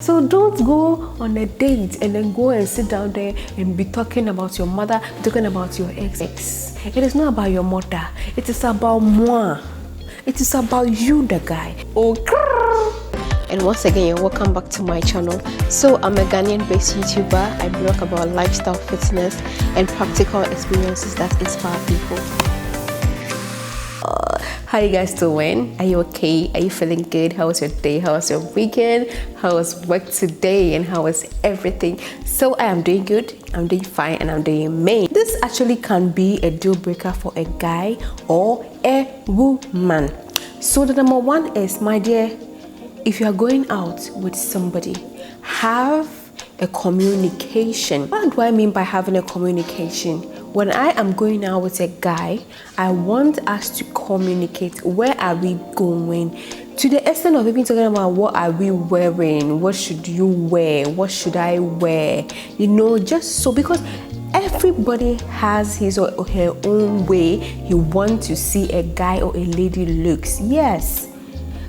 So don't go on a date and then go and sit down there and be talking about your mother, talking about your ex. It is not about your mother. It is about moi. It is about you, the guy. Okay. And once again, you're welcome back to my channel. So I'm a Ghanaian-based YouTuber. I blog about lifestyle, fitness, and practical experiences that inspire people. How you guys doing? Are you okay? Are you feeling good? How was your day? How was your weekend? How was work today? And how was everything? So I am doing good, I'm doing fine, and I'm doing amazing. This actually can be a deal breaker for a guy or a woman. So the number one is, my dear, if you are going out with somebody, have a communication. What do I mean by having a communication? When I am going out with a guy, I want us to communicate. Where are we going? To the extent of even talking about what are we wearing? What should you wear? What should I wear? You know, just so, because everybody has his or her own way you want to see a guy or a lady looks. Yes.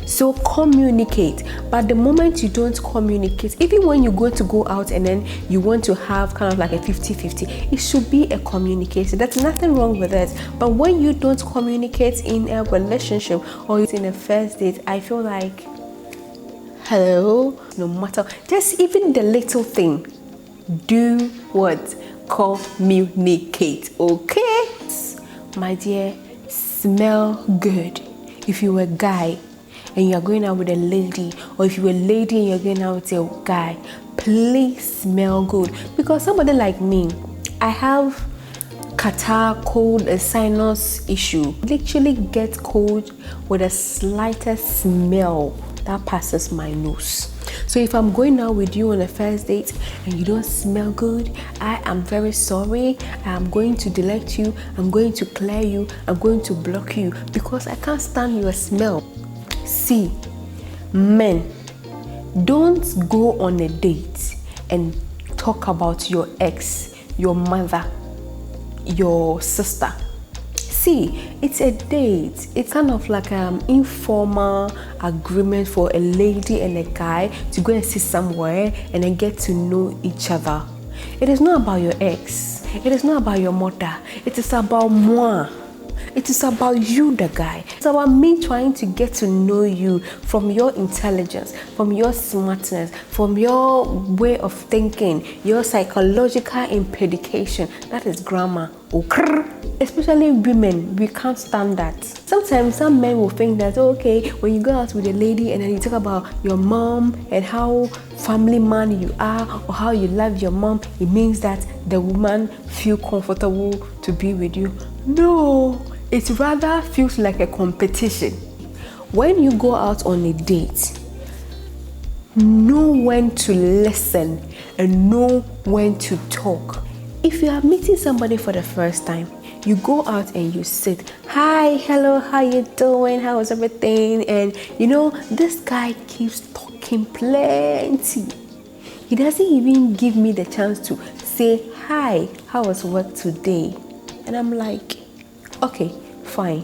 So communicate. But the moment you don't communicate, even when you go out and then you want to have kind of like a 50-50, it should be a communication. There's nothing wrong with it. But when you don't communicate in a relationship or in a first date, I feel like, hello, no matter, just even the little thing, do what? Communicate, okay? My dear, smell good. If you're a guy and you're going out with a lady, or if you're a lady and you're going out with a guy, please smell good. Because somebody like me, I have catarrh, cold, a sinus issue. Literally get cold with the slightest smell that passes my nose. So if I'm going out with you on a first date and you don't smell good, I am very sorry. I am going to delete you. I'm going to clear you. I'm going to block you because I can't stand your smell. See, men, don't go on a date and talk about your ex, your mother, your sister. See, it's a date. It's kind of like an informal agreement for a lady and a guy to go and sit somewhere and then get to know each other. It is not about your ex. It is not about your mother. It is about moi. It is about you, the guy. It's about me trying to get to know you from your intelligence, from your smartness, from your way of thinking, your psychological implication. That is grammar. Especially women, we can't stand that. Sometimes some men will think that, okay, when you go out with a lady and then you talk about your mom and how family man you are or how you love your mom, it means that the woman feel comfortable to be with you. No, it rather feels like a competition. When you go out on a date, know when to listen and know when to talk. If you are meeting somebody for the first time, you go out and you sit, hi, hello, how you doing, how is everything? And you know, this guy keeps talking plenty. He doesn't even give me the chance to say, hi, how was work today? And I'm like, okay, fine.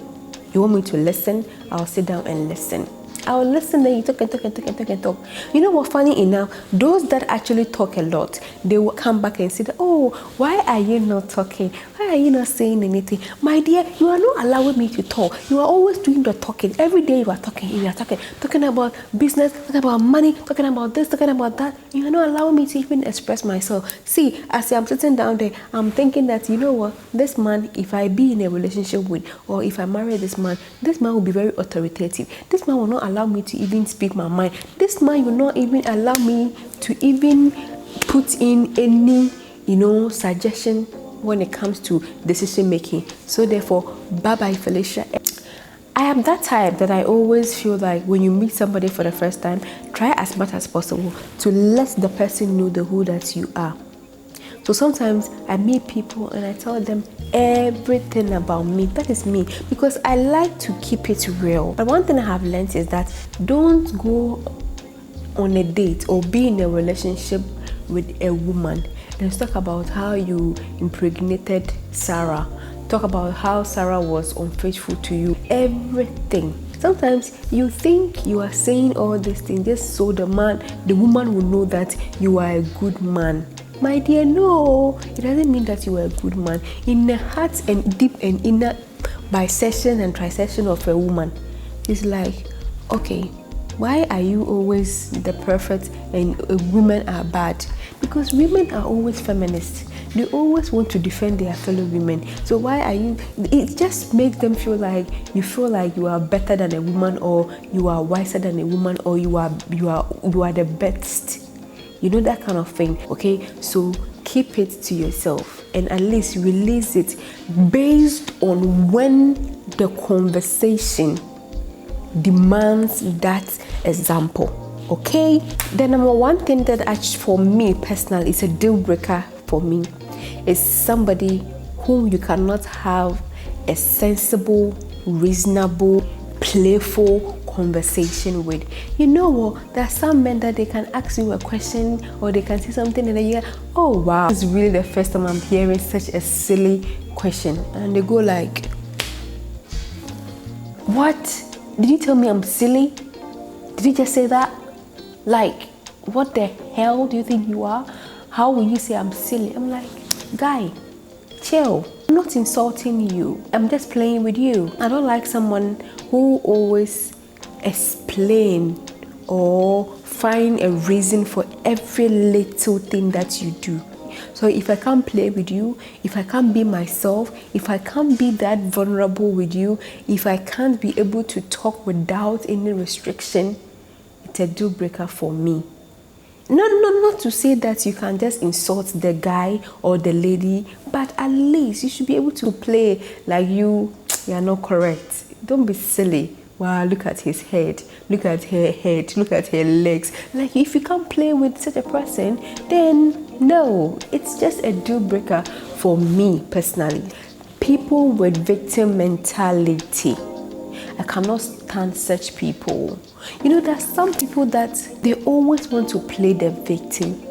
You want me to listen? I'll sit down and listen. I'll listen, then you talk and talk and talk and talk and talk. You know what, funny enough, those that actually talk a lot, they will come back and say, oh, why are you not talking? Why are you not saying anything? My dear, you are not allowing me to talk. You are always doing the talking. Every day you are talking about business, talking about money, talking about this, talking about that. You are not allowing me to even express myself. See, as I'm sitting down there, I'm thinking that, you know what, this man, if I be in a relationship with, or if I marry this man will be very authoritative. This man will not allow me to even speak my mind. This man will not even allow me to even put in any, suggestion when it comes to decision making. So therefore, bye-bye, Felicia. I am that type that I always feel like when you meet somebody for the first time, try as much as possible to let the person know who that you are. So sometimes I meet people and I tell them everything about me. That is me, because I like to keep it real. But one thing I have learned is that don't go on a date or be in a relationship with a woman and talk about how you impregnated Sarah. Talk about how Sarah was unfaithful to you. Everything. Sometimes you think you are saying all these things just so the woman will know that you are a good man. My dear, no, it doesn't mean that you are a good man. In the heart and deep and inner bisection and trisection of a woman, it's like, okay, why are you always the perfect and women are bad? Because women are always feminists. They always want to defend their fellow women. So why are you? It just makes them feel like you are better than a woman, or you are wiser than a woman, or you are the best. You know, that kind of thing. Okay, so keep it to yourself and at least release it based on when the conversation demands that example. Okay, the number one thing that actually for me personally is a deal breaker for me is somebody whom you cannot have a sensible, reasonable, playful conversation with. You know what? There are some men that they can ask you a question or they can say something and then you go, oh wow, this is really the first time I'm hearing such a silly question. And they go like, what? Did you tell me I'm silly? Did you just say that? Like, what the hell do you think you are? How will you say I'm silly? I'm like, guy, chill. I'm not insulting you. I'm just playing with you. I don't like someone who always explain or find a reason for every little thing that you do. So if I can't play with you, if I can't be myself, if I can't be that vulnerable with you, if I can't be able to talk without any restriction, it's a deal breaker for me. Not to say that you can just insult the guy or the lady, but at least you should be able to play like you are not correct. Don't be silly. Wow, look at his head, look at her head, look at her legs. Like, if you can't play with such a person, then no, it's just a deal breaker for me personally. People with victim mentality, I cannot stand such people. You know, there are some people that they always want to play the victim.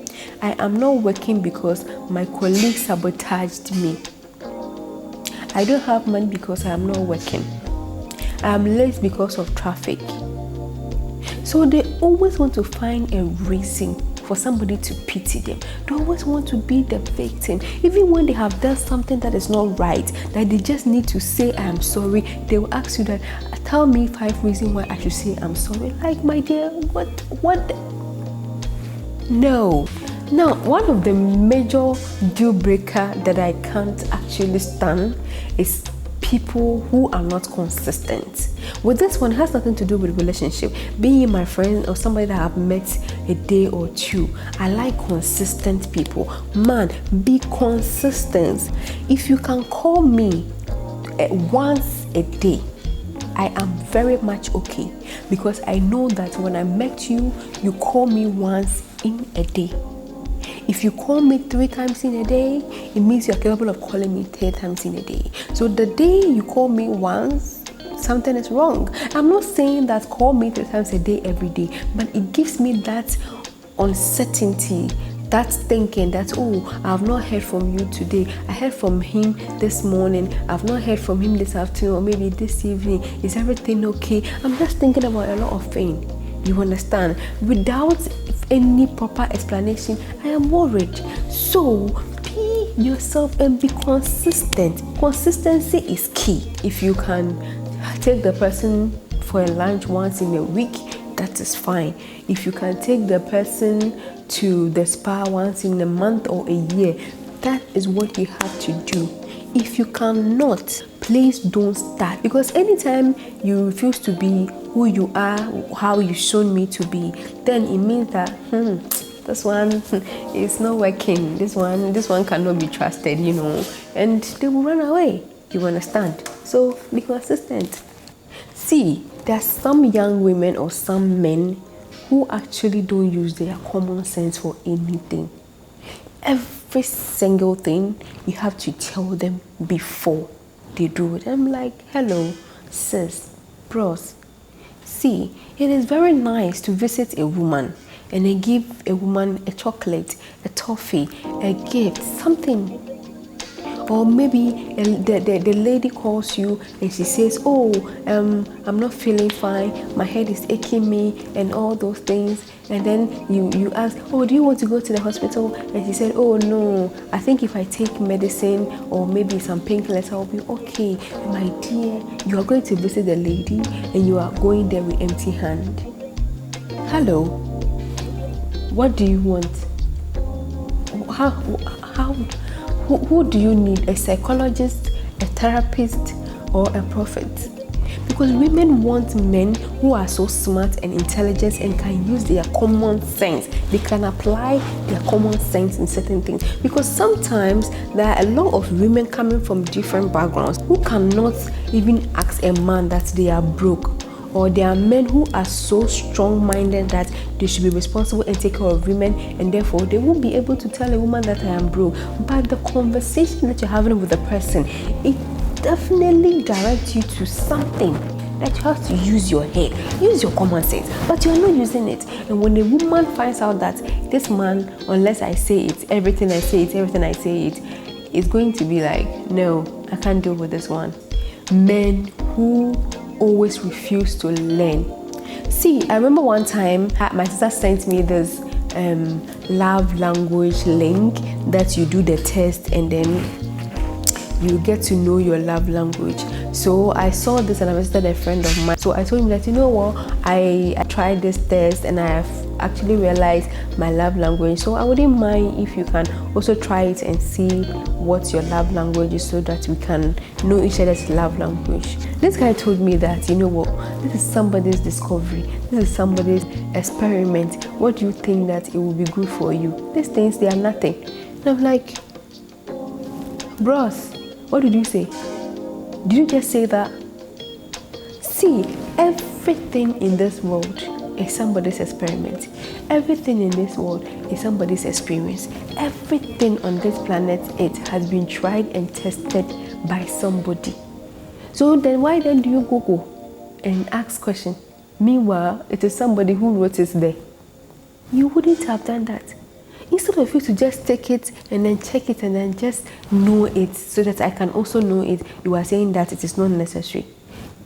I am not working because my colleague sabotaged me. I don't have money because I am not working. I am late because of traffic. So they always want to find a reason for somebody to pity them. They always want to be the victim. Even when they have done something that is not right, that they just need to say I am sorry, they will ask you that, tell me 5 reasons why I should say I'm sorry. Like, my dear, what? No. Now, one of the major deal breaker that I can't actually stand is people who are not consistent. With this one, it has nothing to do with relationship. Being my friend or somebody that I've met a day or two, I like consistent people. Man, be consistent. If you can call me once a day, I am very much okay, because I know that when I met you, you call me once in a day. If you call me 3 times in a day, it means you're capable of calling me 10 times in a day. So the day you call me once, something is wrong. I'm not saying that call me 3 times a day every day, but it gives me that uncertainty, that thinking that, oh, I have not heard from you today. I heard from him this morning. I've not heard from him this afternoon or maybe this evening. Is everything okay? I'm just thinking about a lot of things. You understand? Without any proper explanation, I am worried. So be yourself and be consistent. Consistency is key. If you can take the person for a lunch once in a week, that is fine. If you can take the person to the spa once in a month or a year, that is what you have to do. If you cannot, please don't start, because anytime you refuse to be who you are, how you shown me to be, then it means that this one is not working. This one cannot be trusted, you know, and they will run away. You understand? So be consistent. See, there are some young women or some men who actually don't use their common sense for anything. Every single thing you have to tell them before they do it. I'm like, hello, sis, bros. See, it is very nice to visit a woman and then give a woman a chocolate, a toffee, a gift, something. Or maybe the lady calls you and she says, oh, I'm not feeling fine, my head is aching me and all those things. And then you ask, oh, do you want to go to the hospital? And she said, oh no, I think if I take medicine or maybe some painkillers, I'll be okay. My dear, you are going to visit the lady and you are going there with empty hand. Hello, what do you want? Who do you need? A psychologist, a therapist, or a prophet? Because women want men who are so smart and intelligent and can use their common sense. They can apply their common sense in certain things. Because sometimes there are a lot of women coming from different backgrounds who cannot even ask a man that they are broke. Or there are men who are so strong-minded that they should be responsible and take care of women, and therefore they won't be able to tell a woman that I am broke. But the conversation that you're having with the person, it definitely directs you to something that you have to use your head, use your common sense, but you're not using it. And when a woman finds out that this man, unless I say it, everything I say it, everything I say it, is going to be like, no, I can't deal with this one. Men who always refuse to learn. See, I remember one time my sister sent me this love language link that you do the test and then you get to know your love language. So I saw this and I visited a friend of mine. So I told him that, you know what, I tried this test and I have actually realized my love language. So I wouldn't mind if you can also try it and see what your love language is so that we can know each other's love language. This guy told me that, you know what, this is somebody's discovery. This is somebody's experiment. What do you think that it will be good for you? These things, they are nothing. And I'm like, bros, what did you say? Did you just say that? See, everything in this world is somebody's experiment. Everything in this world is somebody's experience. Everything on this planet, it has been tried and tested by somebody. So then why then do you go and ask questions? Meanwhile, it is somebody who wrote it there. You wouldn't have done that. Instead of you to just take it and then check it and then just know it so that I can also know it, you are saying that it is not necessary.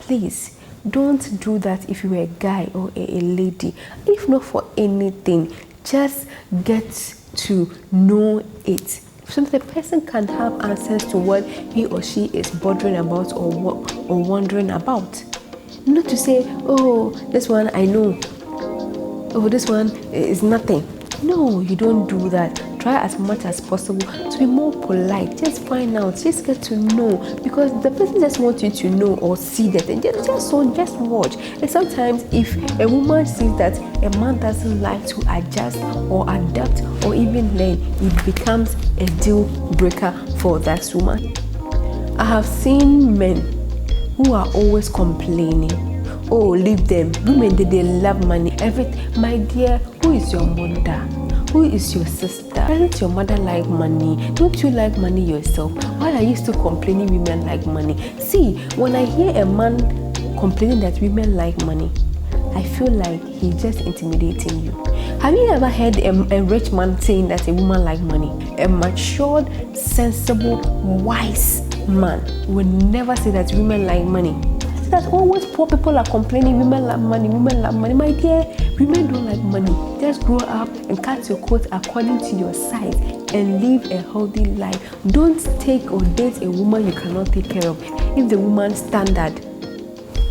Please, don't do that if you are a guy or a lady. If not for anything, just get to know it so that the person can have answers to what he or she is bothering about or wondering about. Not to say, oh, this one I know, oh, this one is nothing. No, you don't do that. Try as much as possible to be more polite. Just find out, just get to know, because the person just wants you to know or see that, and just watch. And sometimes if a woman sees that a man doesn't like to adjust or adapt or even learn, it becomes a deal breaker for that woman. I have seen men who are always complaining. Oh, leave them. Women, they love money. Everything. My dear, who is your mother? Who is your sister? Doesn't your mother like money? Don't you like money yourself? Why are you still complaining women like money? See, when I hear a man complaining that women like money, I feel like he's just intimidating you. Have you ever heard a rich man saying that a woman like money? A matured, sensible, wise man will never say that women like money. That always poor people are complaining women love money, women love money. My dear, women don't like money. Just grow up and cut your coat according to your size and live a healthy life. Don't take or date a woman you cannot take care of. If the woman's standard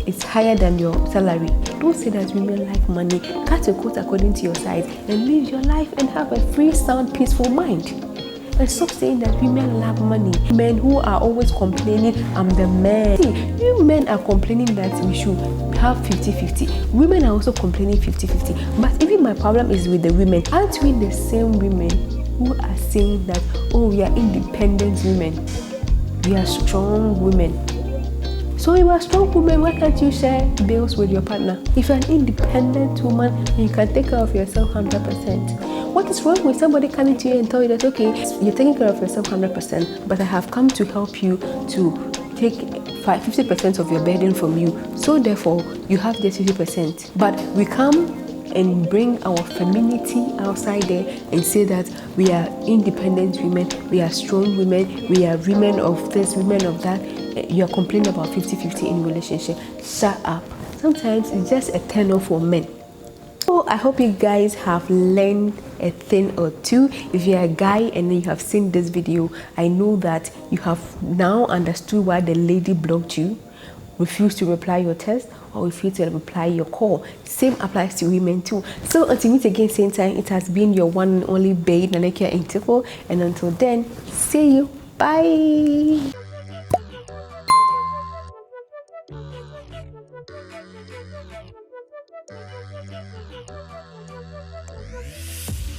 is higher than your salary, don't say that women like money. Cut your coat according to your size and live your life and have a free, sound, peaceful mind. And stop saying that women love money. Men who are always complaining, I'm the man. See, you men are complaining that we should have 50-50. Women are also complaining 50-50. But even my problem is with the women. Aren't we the same women who are saying that, oh, we are independent women? We are strong women. So you are a strong woman, why can't you share bills with your partner? If you're an independent woman, you can take care of yourself 100%. What is wrong with somebody coming to you and tell you that, okay, you're taking care of yourself 100%, but I have come to help you to take 50% of your burden from you. So therefore, you have the 50%. But we come and bring our femininity outside there and say that we are independent women, we are strong women, we are women of this, women of that. You are complaining about 50-50 in relationship. Shut up. Sometimes it's just a turn off for men. So I hope you guys have learned a thing or two. If you're a guy and you have seen this video, I know that you have now understood why the lady blocked you, refused to reply your text, or refused to reply your call. Same applies to women too. So until we meet again same time, it has been your one and only babe, Nanekia Intiko, and until then, see you. Bye.